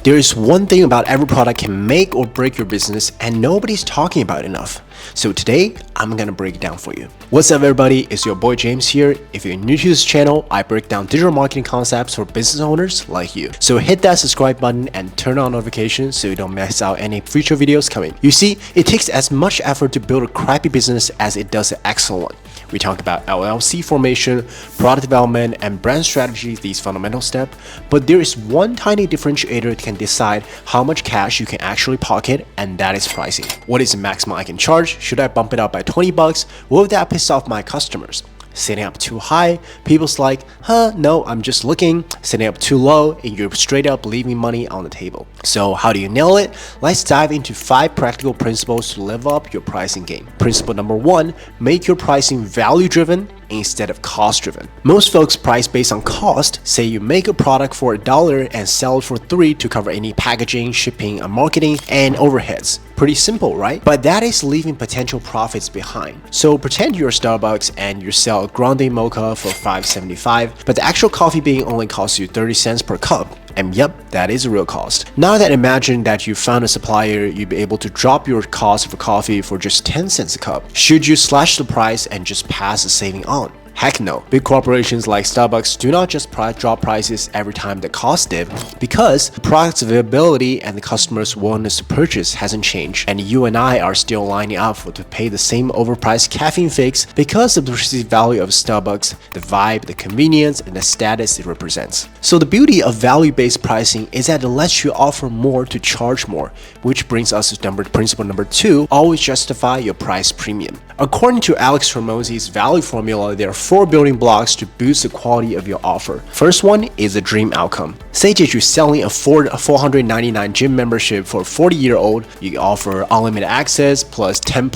There is one thing about every product can make or break your business and nobody's talking about it enough. So today, I'm gonna break it down for you. What's up everybody, it's your boy James here. If you're new to this channel, I break down digital marketing concepts for business owners like you. So hit that subscribe button and turn on notifications so you don't miss out any future videos coming. You see, it takes as much effort to build a crappy business as it does an excellent one. We talk about LLC formation, product development, and brand strategy, these fundamental steps, but there is one tiny differentiator that can decide how much cash you can actually pocket, and that is pricing. What is the maximum I can charge? Should I bump it up by 20 bucks? Will that piss off my customers? Setting up too high, people's like, no, I'm just looking. Setting up too low, and you're straight up leaving money on the table. So how do you nail it? Let's dive into 5 practical principles to level up your pricing game. Principle number 1, make your pricing value driven instead of cost driven. Most folks price based on cost. Say you make a product for $1 and sell it for $3 to cover any packaging, shipping, and marketing, and overheads. Pretty simple, right? But that is leaving potential profits behind. So pretend you're Starbucks and you sell a grande mocha for $5.75, but the actual coffee bean only costs you 30 cents per cup. And yep, that is a real cost. Now that imagine that you found a supplier, you'd be able to drop your cost for coffee for just 10 cents a cup. Should you slash the price and just pass the saving on? Heck no. Big corporations like Starbucks do not just drop prices every time the cost dip, because the product's availability and the customer's willingness to purchase hasn't changed, and you and I are still lining up to pay the same overpriced caffeine fix because of the perceived value of Starbucks, the vibe, the convenience, and the status it represents. So the beauty of value-based pricing is that it lets you offer more to charge more, which brings us to principle number 2, always justify your price premium. According to Alex Hormozi's value formula, there are 4 building blocks to boost the quality of your offer. First one is a dream outcome. Say that you're selling a $499 gym membership for a 40-year-old. You offer unlimited access plus 10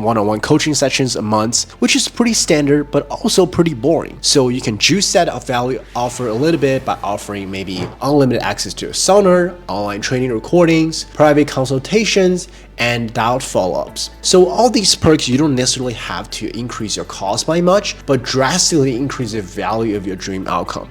one-on-one coaching sessions a month, which is pretty standard but also pretty boring. So you can juice that value offer a little bit by offering maybe unlimited access to a sauna, online training recordings, private consultations, and dialed follow-ups. So all these perks, you don't necessarily have to increase your cost by much, but drastically increase the value of your dream outcome.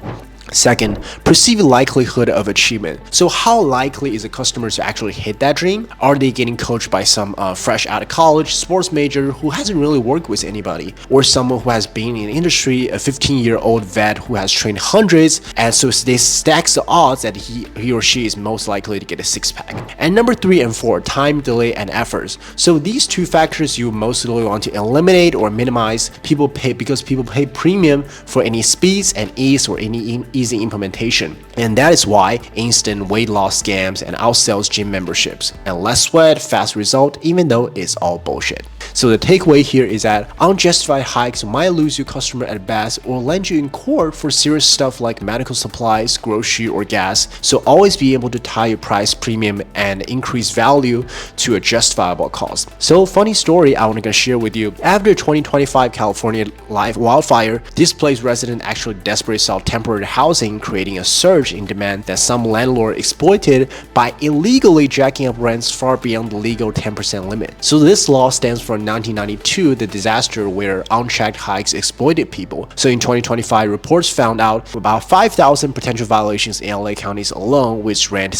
Second, perceived likelihood of achievement. So how likely is a customer to actually hit that dream? Are they getting coached by some fresh out of college sports major who hasn't really worked with anybody, or someone who has been in the industry, a 15-year-old vet who has trained hundreds, and so this stacks the odds that he or she is most likely to get a six-pack. And number 3 and 4, time, delay, and efforts. So these 2 factors you mostly want to eliminate or minimize. People pay premium for any speeds and ease or any easy implementation, and that is why instant weight loss scams and outsells gym memberships, and less sweat, fast result, even though it's all bullshit. So the takeaway here is that unjustified hikes might lose your customer at best or land you in court for serious stuff like medical supplies, grocery, or gas. So always be able to tie your price premium and increase value to a justifiable cost. So funny story I want to share with you. After 2025 California wildfire, displaced residents actually desperately sought temporary housing, creating a surge in demand that some landlords exploited by illegally jacking up rents far beyond the legal 10% limit. So this law stands from 1992, the disaster where unchecked hikes exploited people. So in 2025, reports found out about 5,000 potential violations in LA counties alone, which rent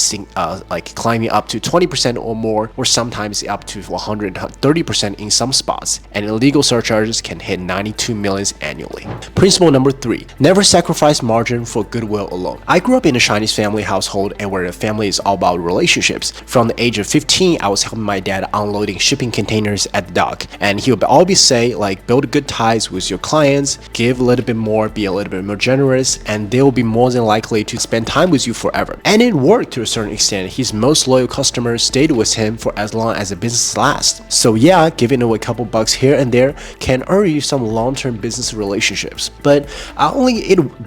climbing up to 20% or more, or sometimes up to 130% in some spots. And illegal surcharges can hit 92 million annually. Principle number 3, never sacrifice margin for goodwill alone. I grew up in a Chinese family household, and where the family is all about relationships. From the age of 15, I was helping my dad unloading shipping containers at the dock, and he would always say, like, build good ties with your clients, give a little bit more, be a little bit more generous, and they will be more than likely to spend time with you forever. And it worked to a certain extent. His most loyal customers stayed with him for as long as the business lasts. So yeah, giving away a couple bucks here and there can earn you some long-term business relationships. But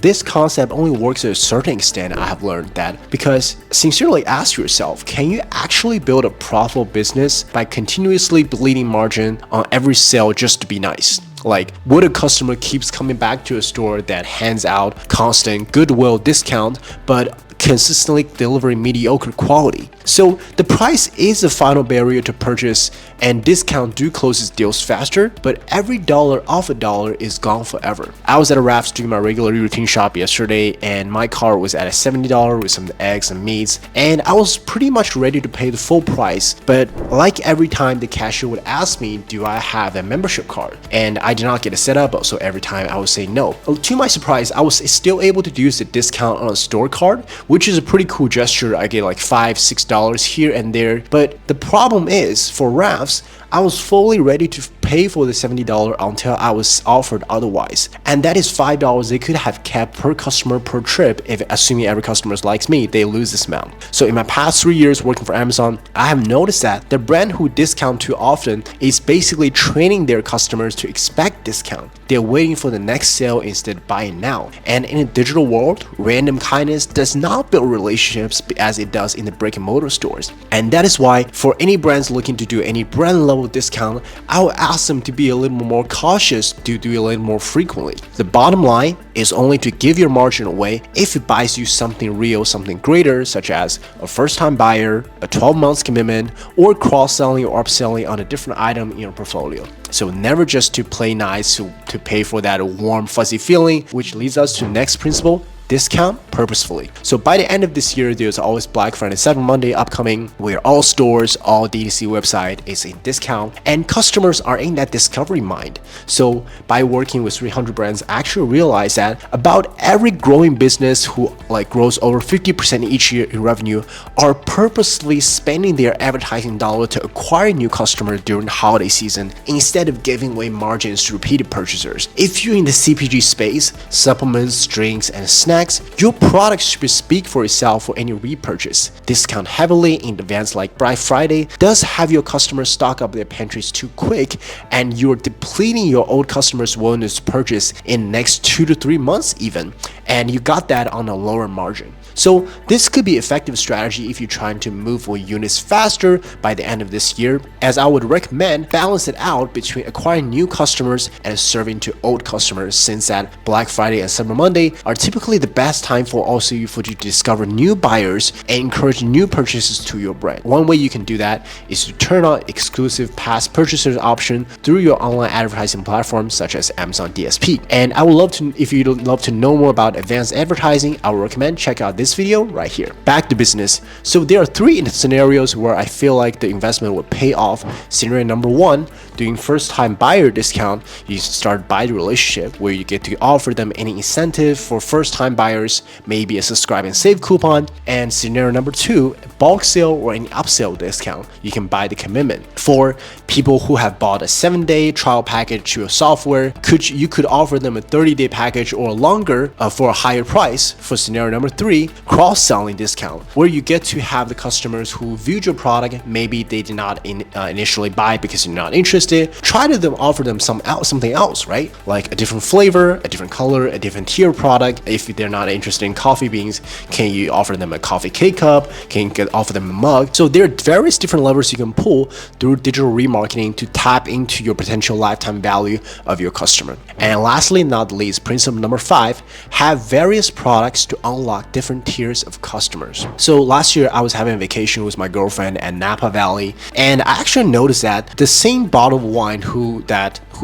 this concept only works to a certain extent. I have learned that, because sincerely ask yourself, can you actually build a profitable business by continuously bleeding margin on every sale just to be nice? Like, would a customer keeps coming back to a store that hands out constant goodwill discount, but consistently delivering mediocre quality. So the price is the final barrier to purchase, and discount do closes deals faster, but every dollar off a dollar is gone forever. I was at a Raf's doing my regular routine shop yesterday, and my cart was at a $70 with some eggs and meats, and I was pretty much ready to pay the full price, but like every time the cashier would ask me, do I have a membership card? And I did not get it set up, so every time I would say no. To my surprise, I was still able to use the discount on a store card, which is a pretty cool gesture. I get like $5-6 here and there, but the problem is for Raf's, I was fully ready to pay for the $70 until I was offered otherwise, and that is $5 they could have kept per customer per trip. If assuming every customer likes me, they lose this amount. So in my past 3 years working for Amazon, I have noticed that the brand who discount too often is basically training their customers to expect discount. They're waiting for the next sale instead of buying now. And in a digital world, random kindness does not build relationships as it does in the brick and mortar stores. And that is why for any brands looking to do any brand level discount, I will ask them to be a little more cautious, to do a little more frequently. The bottom line is only to give your margin away if it buys you something real, something greater, such as a first-time buyer, a 12 months commitment, or cross-selling or upselling on a different item in your portfolio. So never just to play nice to pay for that warm, fuzzy feeling, which leads us to the next principle: discount purposefully. So by the end of this year, there's always Black Friday, Cyber Monday upcoming, where all stores, all DTC website is in discount, and customers are in that discovery mind. So by working with 300 brands, I actually realized that about every growing business who grows over 50% each year in revenue are purposely spending their advertising dollar to acquire new customers during the holiday season instead of giving away margins to repeated purchasers. If you're in the CPG space, supplements, drinks, and snacks, your product should speak for itself for any repurchase. Discount heavily in events like Black Friday does have your customers stock up their pantries too quick, and you're depleting your old customers' willingness to purchase in the next 2 to 3 months even, and you got that on a lower margin. So this could be an effective strategy if you're trying to move your units faster by the end of this year, as I would recommend balance it out between acquiring new customers and serving to old customers, since that Black Friday and Cyber Monday are typically the best time for you to discover new buyers and encourage new purchases to your brand. One way you can do that is to turn on exclusive past purchasers option through your online advertising platforms such as Amazon DSP. And I would love to, if you'd love to know more about advanced advertising, I would recommend check out this video right here. Back to business. So there are 3 scenarios where I feel like the investment would pay off. Scenario number 1, doing first-time buyer discount. You start buy the relationship where you get to offer them any incentive for first-time buyers, maybe a subscribe and save coupon. And scenario number 2, bulk sale or any upsell discount. You can buy the commitment. For people who have bought a 7-day trial package to your software, you could offer them a 30-day package or longer for a higher price. For scenario number 3, cross-selling discount, where you get to have the customers who viewed your product, maybe they did not initially buy because you're not interested, try to offer them something else, right? Like a different flavor, a different color, a different tier product. If they're not interested in coffee beans, can you offer them a coffee K-cup? Can you offer them a mug? So there are various different levers you can pull through digital remarketing to tap into your potential lifetime value of your customer. And lastly, not least, principle number 5, have various products to unlock different tiers of customers. So last year I was having a vacation with my girlfriend at Napa Valley, and I actually noticed that the same bottle of wine who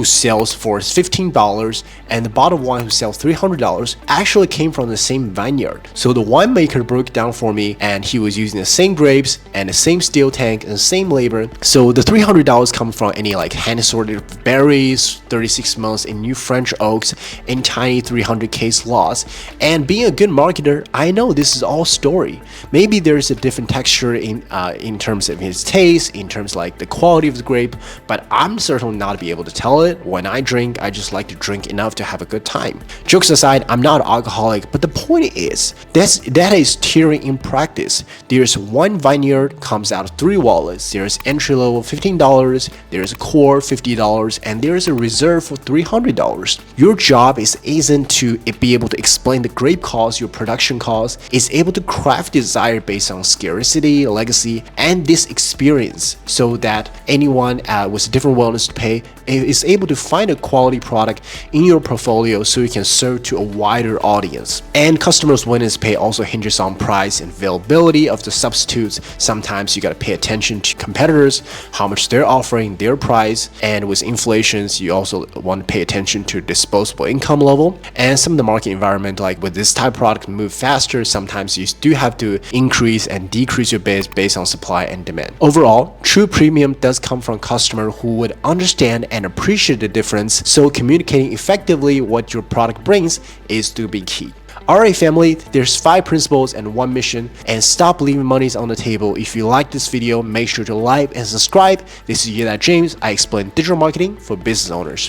sells for $15 and the bottle of wine who sells $300 actually came from the same vineyard. So the winemaker broke it down for me, and he was using the same grapes and the same steel tank and the same labor. So the $300 come from any hand sorted berries, 36 months in new French oaks in tiny 300 case lots. And being a good marketer, I know this is all story. Maybe there's a different texture in terms of his taste, in terms of the quality of the grape, but I'm certainly not be able to tell it. When I drink, I just like to drink enough to have a good time. Jokes aside, I'm not an alcoholic, but the point is that is tiering in practice. There's one vineyard comes out of 3 wallets. There's entry level $15, there's a core $50, and there's a reserve for $300. Your job isn't to be able to explain the grape cost, your production cost, is able to craft desire based on scarcity, legacy, and this experience, so that anyone with a different willingness to pay is able to find a quality product in your portfolio so you can serve to a wider audience. And customers' willingness to pay also hinges on price and availability of the substitutes. Sometimes you gotta pay attention to competitors, how much they're offering, their price, and with inflations, you also want to pay attention to disposable income level. And some of the market environment, like with this type of product move faster, sometimes you do have to increase and decrease your base based on supply and demand. Overall, true premium does come from customers who would understand and appreciate the difference, so communicating effectively what your product brings is to be key. Alright family, there's 5 principles and 1 mission, and stop leaving monies on the table. If you like this video, make sure to like and subscribe. This is James. I explain digital marketing for business owners.